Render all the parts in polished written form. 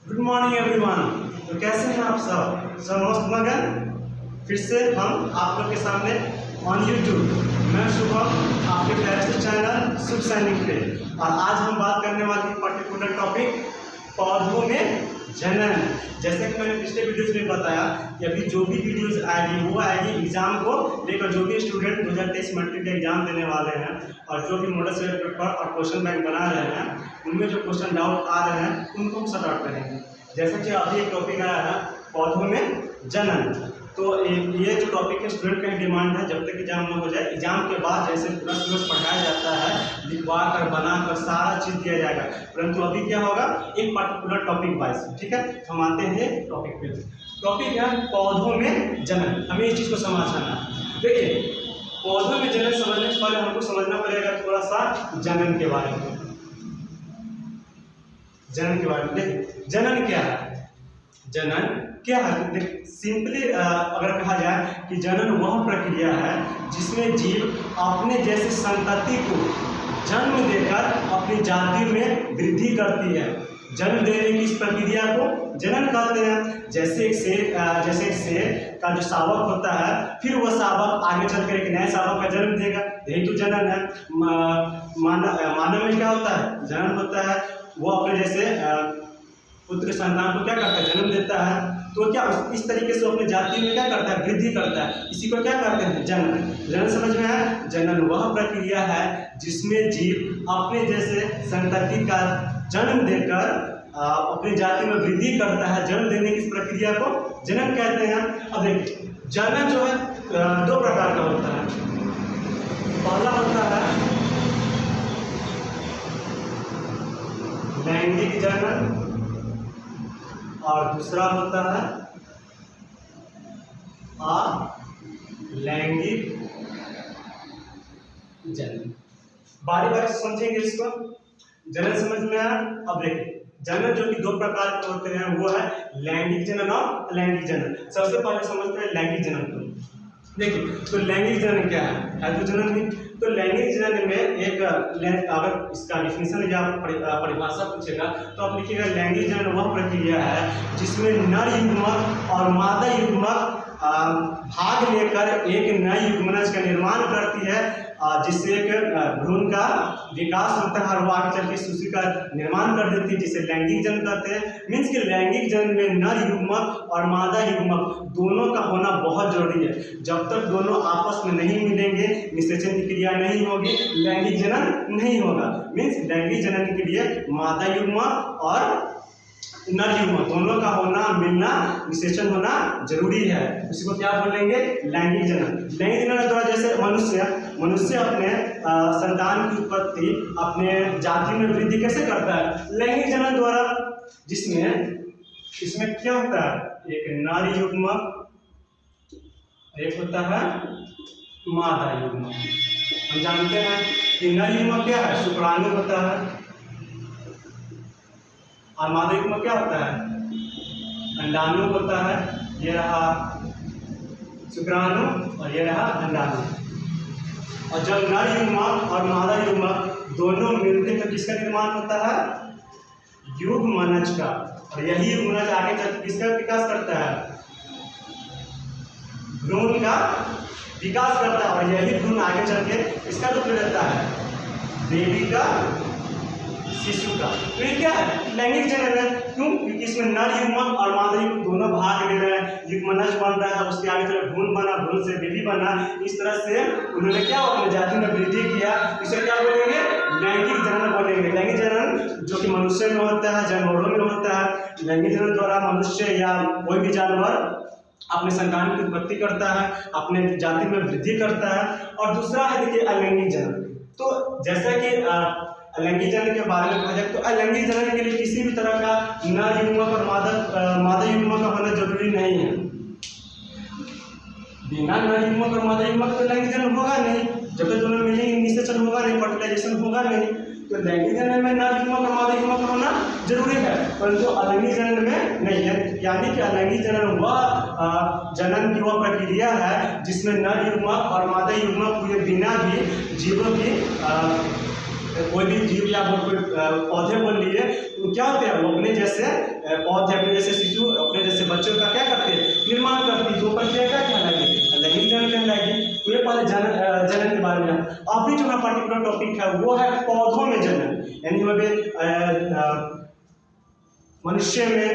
Good morning everyone. तो कैसे हैं आप सब मस्त मगन। फिर से हम आप लोग के सामने ऑन यूट्यूब, मैं शुभम, आपके प्यारे से चैनल शुभ सैनिक पे। और आज हम बात करने वाले पर्टिकुलर टॉपिक पौधों में जनन। जैसे कि मैंने पिछले वीडियोज में बताया कि अभी जो भी वीडियोज आएगी वो आएगी एग्जाम को लेकर। जो भी स्टूडेंट 2023 मैट्रिक का एग्जाम देने वाले हैं और जो भी मॉडल सेलेक्ट पेपर और क्वेश्चन बैंक बना रहे हैं, उनमें जो क्वेश्चन डाउट आ रहे हैं उनको हम सॉर्ट आउट करेंगे। जैसे कि अभी एक टॉपिक आया है पौधों में जनन। तो ये जो टॉपिक है स्टूडेंट का डिमांड है, जब तक एग्जाम न हो जाए, एग्जाम के बाद जैसे पूरा सिलेबस पढ़ाया जाता है, लिखवा कर बना कर सारा चीज़ दिया जाएगा। परंतु अभी क्या होगा, एक पर्टिकुलर टॉपिक वाइज। ठीक है, हम आते हैं टॉपिक पे। टॉपिक है पौधों में जनन। हमें इस चीज़ को समझना है। देखिए, पौधों में जनन समझने से पहले हमको समझना पड़ेगा थोड़ा सा जनन के बारे में। जनन के बारे में देखिए, जनन क्या है? जनन क्या है? सिंपली अगर कहा जाए कि जनन वह प्रक्रिया है जिसमें जीव अपने जैसे संतति को जन्म देकर अपनी जाति में वृद्धि करती है। जन्म देने की इस प्रक्रिया को जनन कहते हैं। जैसे एक शेर का जो शावक होता है, फिर वह शावक आगे चलकर एक नए शावक का जन्म देगा, यही तो जनन है। मानव में क्या होता है? जनन होता है। वो अपने जैसे पुत्र संतान को क्या करता है? जन्म देता है। तो क्या इस तरीके से अपने जाति में क्या करता है? वृद्धि करता है। इसी को क्या कहते हैं? जनन। जनन समझ में आया? जनन वह प्रक्रिया है जिसमें जीव अपने जैसे संतति का जन्म देकर अपनी जाति में वृद्धि करता है। जन्म देने की इस प्रक्रिया को जनन कहते हैं। अब देखिए, जनन जो है दो प्रकार का होता है। पहला होता है लैंगिक जनन और दूसरा होता है अलैंगिक जनन। बारी बारी से समझेंगे इसको। जनन समझ में आया? अब देखिए, जनन जो कि दो प्रकार के होते हैं वो है लैंगिक जनन और अलैंगिक जनन। सबसे पहले समझते हैं लैंगिक जनन को। देखिए, तो लैंगिक जनन क्या है तो जनन ही। तो लैंगिक जनन में एक अगर इसका डिफिनेशन या परिभाषा पूछेगा तो आप लिखिएगा, लैंगिक जनन वह प्रक्रिया है जिसमें नर युग्मक और मादा युग्मक भाग लेकर एक नए युग्मनज का निर्माण करती है, जिससे एक भ्रूण का विकास होता है और वो आगे चल के शिशु का निर्माण कर देती है, जिसे लैंगिक जनन कहते हैं। मीन्स कि लैंगिक जनन में नर युग्मक और मादा युग्मक दोनों का होना बहुत जरूरी है। जब तक दोनों आपस में नहीं मिलेंगे, निषेचन की क्रिया नहीं होगी, लैंगिक जनन नहीं होगा। मीन्स लैंगिक जनन के लिए मादा युग्मक और नर युग्मक दोनों का होना, मिलना, निषेचन होना जरूरी है। उसी को क्या बोलेंगे? लैंगिक जनन। लैंगिक जनन द्वारा जैसे मनुष्य अपने संतान की उत्पत्ति अपने जाति में वृद्धि कैसे करता है? लैंगिक जनन द्वारा, इसमें क्या होता है? एक नर युग्मक, एक होता है मादा युग्मक। हम जानते हैं कि नर युग्मक क्या है? शुक्राणु होता है और मादा युग्मक क्या होता है? अंडाणु होता है। ये रहा शुक्राणु और ये रहा अंडाणु। और जब नर युग्मक और मादा युग्मक दोनों मिलते हैं तो किसका निर्माण होता है? युग्मनज का। और यही युग्मनज आगे चल किसका विकास करता है? भ्रूण का विकास करता है। और यही भ्रूण आगे चल के इसका रूप ले लेता है बेबी का, शिशु का। तो ये क्या है? लैंगिक जनन है। क्यों? क्योंकि इसमें नर युग्मक और मादा युग्मक दोनों भाग ले रहे हैं, युग्मनज बन रहा है, उसके आगे चले भ्रूण बना, भ्रूण से बेबी बना। इस तरह से उन्होंने क्या अपने जाति में वृद्धि किया। इसे क्या बोलेंगे? लैंगिक जनन बोलेंगे। लैंगिक जनन जो कि मनुष्य में होता है, जानवरों में होता है। लैंगिक जनन द्वारा मनुष्य या कोई भी जानवर अपने संतान की उत्पत्ति करता है, अपने जाति में वृद्धि करता है। और दूसरा है देखिए अलैंगिक जनन। तो जैसा कि अलैंगिक जनन के बारे में कहा जाए तो अलैंगिक जनन के लिए किसी भी तरह का नर युग्मक और मादा युग्मक का होना जरूरी नहीं है। बिना नर युग्मक और मादा युग्मक तो लैंगिक जनन होगा नहीं। जब तक दोनों मिलेंगे निषेचन होगा नहीं, फर्टिलाइजेशन होगा नहीं। तो लैंगिक जनन में नर युग्मक और मादा युग्मक का होना जरूरी है, परंतु अलैंगिक जनन में नहीं है। यानी कि अलैंगिक जनन वह जनन की वह प्रक्रिया है जिसमें नर युग्मक और मादा युग्मक हुए बिना भी जीवों की कोई भी जीव या कोई पौधे बोल लिए, तो क्या होते हैं, वो अपने जैसे पौधे, अपने जैसे शिशु, अपने जैसे बच्चों का क्या करते हैं, निर्माण करती है। तो प्रक्रिया क्या कहलाएगी, लैंगिक जनन कहलाएगी। तो ये पहले जनन के बारे में। अभी जो हमारा पर्टिकुलर टॉपिक है वो है पौधों में जनन, यानी मनुष्य में,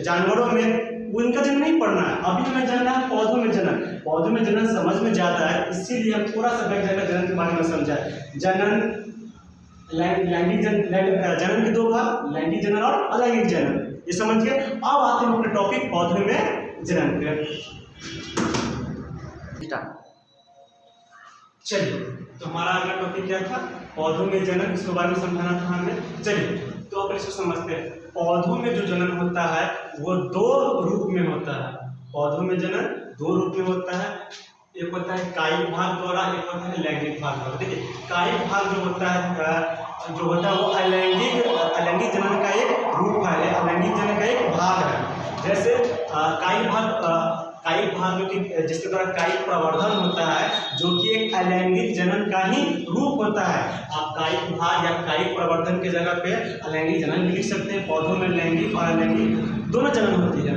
जानवरों में उनका जनन नहीं पढ़ना है। अभी हमें जानना है पौधों में जनन। पौधों में जनन समझ में जाता है, इसीलिए हम थोड़ा सा बैठ जाकर जनन के बारे में समझाए। जनन, लैंगिक जनन के दो भाग, लैंगिक जनन और अलैंगिक जनन, ये समझ गए। अब आते हैं अपने टॉपिक पौधों में जनन पे। चलिए, तो हमारा अगला टॉपिक क्या था, पौधों में जनन, इसके बारे में समझाना था हमें। चलिए, तो अब इसको समझते हैं। पौधों में जो जनन होता है वो दो रूप में होता है। पौधों में जनन दो रूप में होता है, एक होता है कायिक भाग द्वारा, एक होता है लैंगिक भाग द्वारा। देखिए, कायिक भाग जो होता है वो अलैंगिक जनन का एक रूप है, अलैंगिक जनन का एक भाग है। जैसे कायिक भाग जो कि जिसके द्वारा कायिक प्रवर्धन होता है, जो कि एक अलैंगिक जनन का ही रूप होता है। आप कायिक भाग या कायिक प्रवर्धन के जगह पे अलैंगिक जनन भी लिख सकते हैं। पौधों में लैंगिक और अलैंगिक दोनों जनन होती है।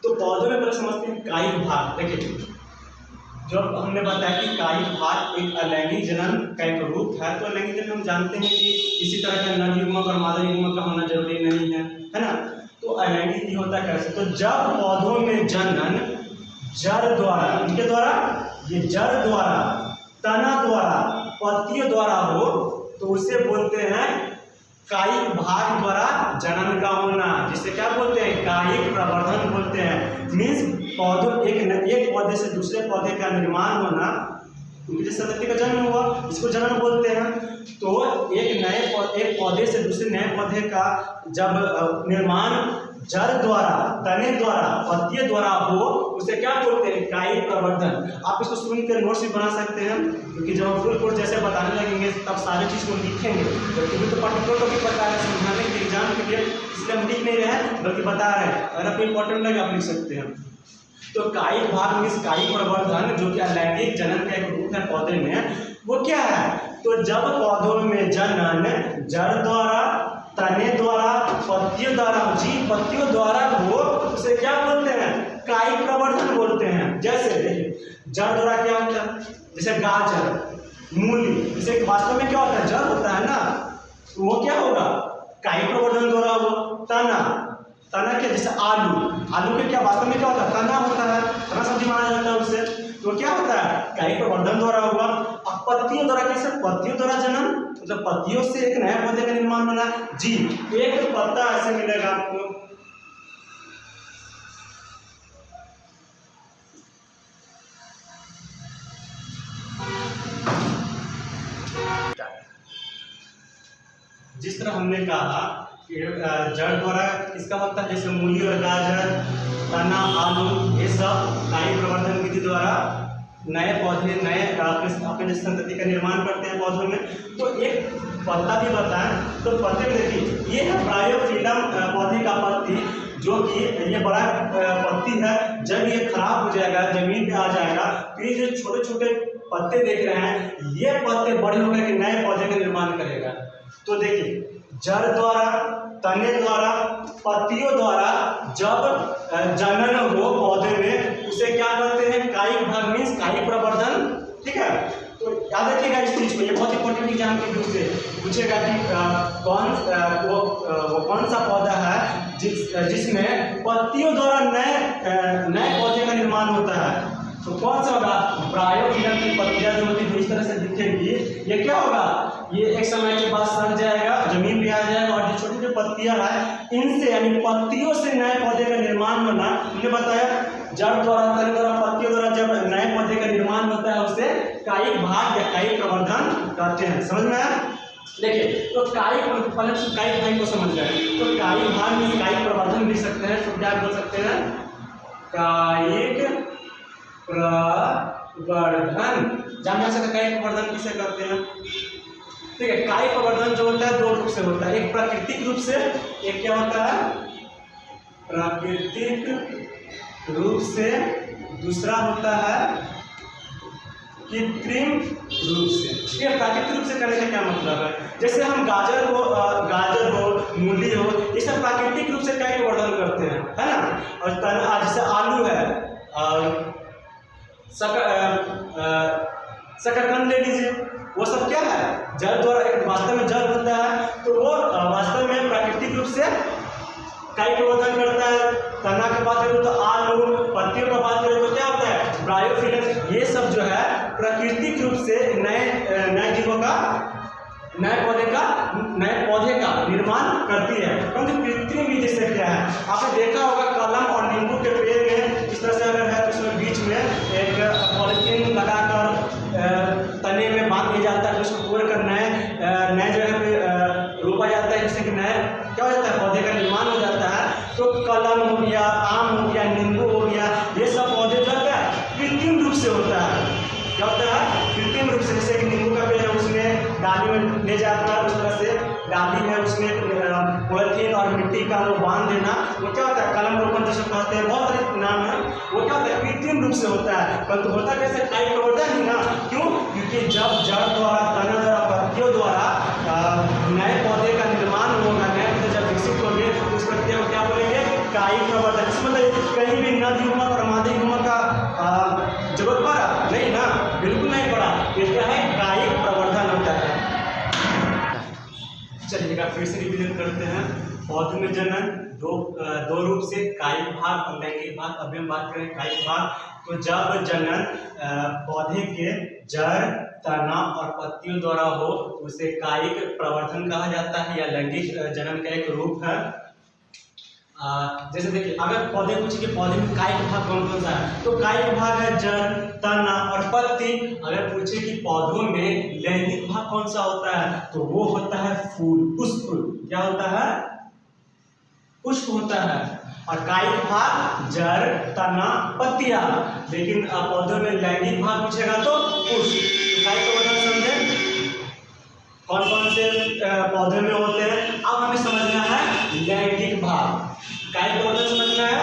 तो पौधों में पहले समझते हैं कायिक भाग। देखिए, जब हमने बताया कि कायिक भाग एक अलैंगिक जनन का एक रूप है, तो अलैंगिक जनन हम जानते हैं कि इसी तरह का नर युग्मक और मादा युग्मक का होना जरूरी नहीं है ना। तो अलैंगिक ये होता है कैसे, तो जब पौधों में जनन जड़ द्वारा, इनके द्वारा, ये जड़ द्वारा, तना द्वारा, पत्तियों द्वारा हो, तो उसे बोलते हैं कायिक भाग द्वारा जनन का होना, जिसे क्या बोलते हैं, कायिक प्रवर्धन बोलते हैं। मीन्स पौधों एक पौधे से दूसरे पौधे का निर्माण होना, उनकी जिस संतति का जन्म हुआ, इसको जनन बोलते हैं। तो एक पौधे से दूसरे नए पौधे का जब निर्माण जड़ द्वारा, तने द्वारा, पत्तियों द्वारा हो, उसे क्या बोलते हैं, कायिक प्रवर्धन। आप इसको सुनकर नोट्स भी बना सकते हैं, क्योंकि जब हम फुल कोर्स जैसे बताने लगेंगे तब सारी चीज़ को लिखेंगे। क्योंकि तो पर्टिकुलर को भी पता है, समझाने के एग्जाम के लिए, इसलिए हम लिख नहीं रहे हैं बल्कि बता रहे हैं। अगर आपको इंपॉर्टेंट लगे आप लिख सकते हैं। तो कायिक भाग मीन्स कायिक प्रवर्धन, जो कि अलैंगिक जनन का एक रूप है पौधे में, वो क्या है, तो जब पौधों में जनन जड़ द्वारा, तने द्वारा, पत्तियों द्वारा, पत्तियों द्वारा हो, उसे क्या बोलते हैं, कायिक प्रवर्धन बोलते हैं। जैसे देखिए, जड़ द्वारा क्या होता है, जैसे गाजर, मूली, जैसे वास्तव में क्या होता है, जड़ होता है ना, तो वो क्या होगा, कायिक प्रवर्धन द्वारा हो। तना क्या, जैसे आलू के क्या वास्तव में क्या होता है, तना होता है, तना सब्जी माना जाता है उससे, तो क्या होता है, कायिक प्रवर्धन द्वारा हुआ। अब पत्तियों द्वारा कैसे, पत्तियों द्वारा जनन, मतलब पत्तियों से एक नया पौधे का निर्माण होना। जी, एक पत्ता ऐसे मिलेगा आपको, जिस तरह हमने कहा कि जड़ द्वारा किसका होता है, जैसे मूली और गाजर, तना, आलू, ये सब कायिक प्रवर्धन विधि द्वारा नए पौधे, नए अपने जिस संतति का निर्माण करते हैं पौधों में। तो एक पत्ता भी बताएं, तो पत्ते में देखिए, ये है ब्रायोफिलम पौधे का पत्ती, जो कि ये बड़ा पत्ती है। जब ये खराब हो जाएगा, जमीन पे आ जाएगा, तो ये जो छोटे छोटे पत्ते देख रहे हैं, ये पत्ते बड़े होकर के नए पौधे का निर्माण करेगा। तो देखिए, जड़ द्वारा, तने द्वारा, पत्तियों द्वारा जब जनन हो पौधे में, उसे क्या कहते हैं, कायिक भाग मीन्स कायिक प्रवर्धन। ठीक है, तो याद रखिएगा इस चीज को, ये बहुत इंपॉर्टेंट एग्जाम के रूप से पूछेगा कि वो कौन सा पौधा है जिसमें पत्तियों द्वारा नए पौधे का निर्माण होता है। तो कौन सा होगा, ब्रायोफिलम की पत्तियां जो होती है इस तरह से दिखेगी। ये क्या होगा, ये एक समय के बाद सड़ जाएगा, जमीन पे आ जाएगा, और जो छोटी छोटी पत्तियां हैं, इनसे यानी पत्तियों से नए पौधे का निर्माण होना। हमने बताया जड़ द्वारा, तने द्वारा, पत्तियों द्वारा जब नए पौधे का निर्माण होता है, उसे कायिक भाग या कायिक प्रवर्धन कहते हैं। समझ में आया। देखिए, तो कायिक भाग को समझ गए, तो कायिक भाग में कायिक प्रवर्धन लिख सकते हैं। तो क्या बोल सकते हैं, कायिक प्रवर्धन। जान सकते कायिक प्रवर्धन किसे करते हैं। ठीक है, कायिक प्रवर्धन जो होता है दो रूप से होता है, एक प्राकृतिक रूप से, एक क्या होता है, प्राकृतिक रूप से, दूसरा होता है कृत्रिम रूप से। ये प्राकृतिक रूप से करने का क्या मतलब है? जैसे हम गाजर हो, मूली हो, ये सब प्राकृतिक रूप से काई प्रवर्धन करते हैं, है ना। और जैसे आलू है, शकरकंद ले लीजिए, वो सब क्या है? जल द्वारा, वास्तव में जल होता है, तो वो वास्तव में प्राकृतिक रूप से काई प्रवर्धन करता है। तना की बात करें तो आलू, पत्तियों का बात करें तो क्या होता है? ब्रायोफिलम। ये सब जो है प्राकृतिक रूप से नए जीवों का, नए पौधे का निर्माण करती है। परंतु कृत्रिम विधि से क्या है? आपने देखा होगा कलम और नींबू के पेड़ में इस तरह से अगर है तो उसमें बीच में एक पॉलिथीन लगाकर तने में बांध दिया जाता है, उसको तोड़कर नए जगह पे रोपा जाता है, जिससे कि नए क्या हो जाता है? पौधे का निर्माण हो जाता है। तो कलम हो गया, आम हो गया, नींबू हो गया, ये सब पौधे जो है कृत्रिम रूप से होता है। क्या होता है? कृत्रिम रूप से। जैसे कि नींबू का पेड़ है, उसमें डाली में ले जाकर उस तरह से डाली है, उसमें पॉलिथीन और मिट्टी का वो बांध देना, वो क्या होता है? कलम रोपण जिसे कहते हैं, बहुत सारे नाम है। वो क्या होता है? कृत्रिम रूप से होता है। परंतु होता कैसे? काई प्रवर्धन ही ना। क्यों? क्योंकि जब जड़ द्वारा, तना द्वारा, पत्तियों द्वारा नए पौधे का निर्माण होगा, नए पौधे जब विकसित होंगे तो उस प्रक्रिया को क्या बोलेंगे? काई प्रवर्धन। मतलब कहीं भी नदी उमक और मादी उमक का जरूरत पड़ा नहीं ना, बिल्कुल नहीं पड़ा। ये क्या है? काई प्रवर्धन होता है। चलिएगा फिर से रिविजन करते हैं। पौधे में जनन दो रूप से, कायिक भाग और लैंगिक भाग। अभी हम बात करें कायिक भाग। तो जब जनन पौधे के जड़, तना और पत्तियों द्वारा हो तो उसे कायिक प्रवर्धन कहा जाता है, या लैंगिक जनन का एक रूप है। जैसे देखिए, अगर पौधे पूछे कि पौधे में कायिक भाग कौन कौन सा है, तो कायिक भाग है जड़, तना और पत्ती। अगर पूछे कि पौधों में लैंगिक भाग कौन सा होता है, तो वो होता है फूल, पुष्प। क्या होता है? पुष्प होता है। और कायिक भाग जड़, तना, पत्तियां। लेकिन पौधों में लैंगिक भाग पूछेगा तो पुष्प। तो कायिक प्रवर्धन समझे कौन कौन से पौधे में होते हैं। अब हमें समझना है लैंगिक भाग। कायिक प्रवर्धन समझना है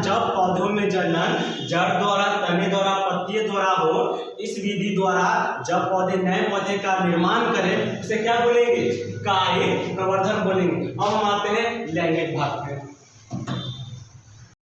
जब पौधों में जनन जड़ द्वारा, तने द्वारा, पत्तियों द्वारा हो, इस विधि द्वारा जब पौधे नए पौधे का निर्माण करें, उसे क्या बोलेंगे? कायिक प्रवर्धन बोलेंगे। अब हम आते हैं लैंगिक भाग पे।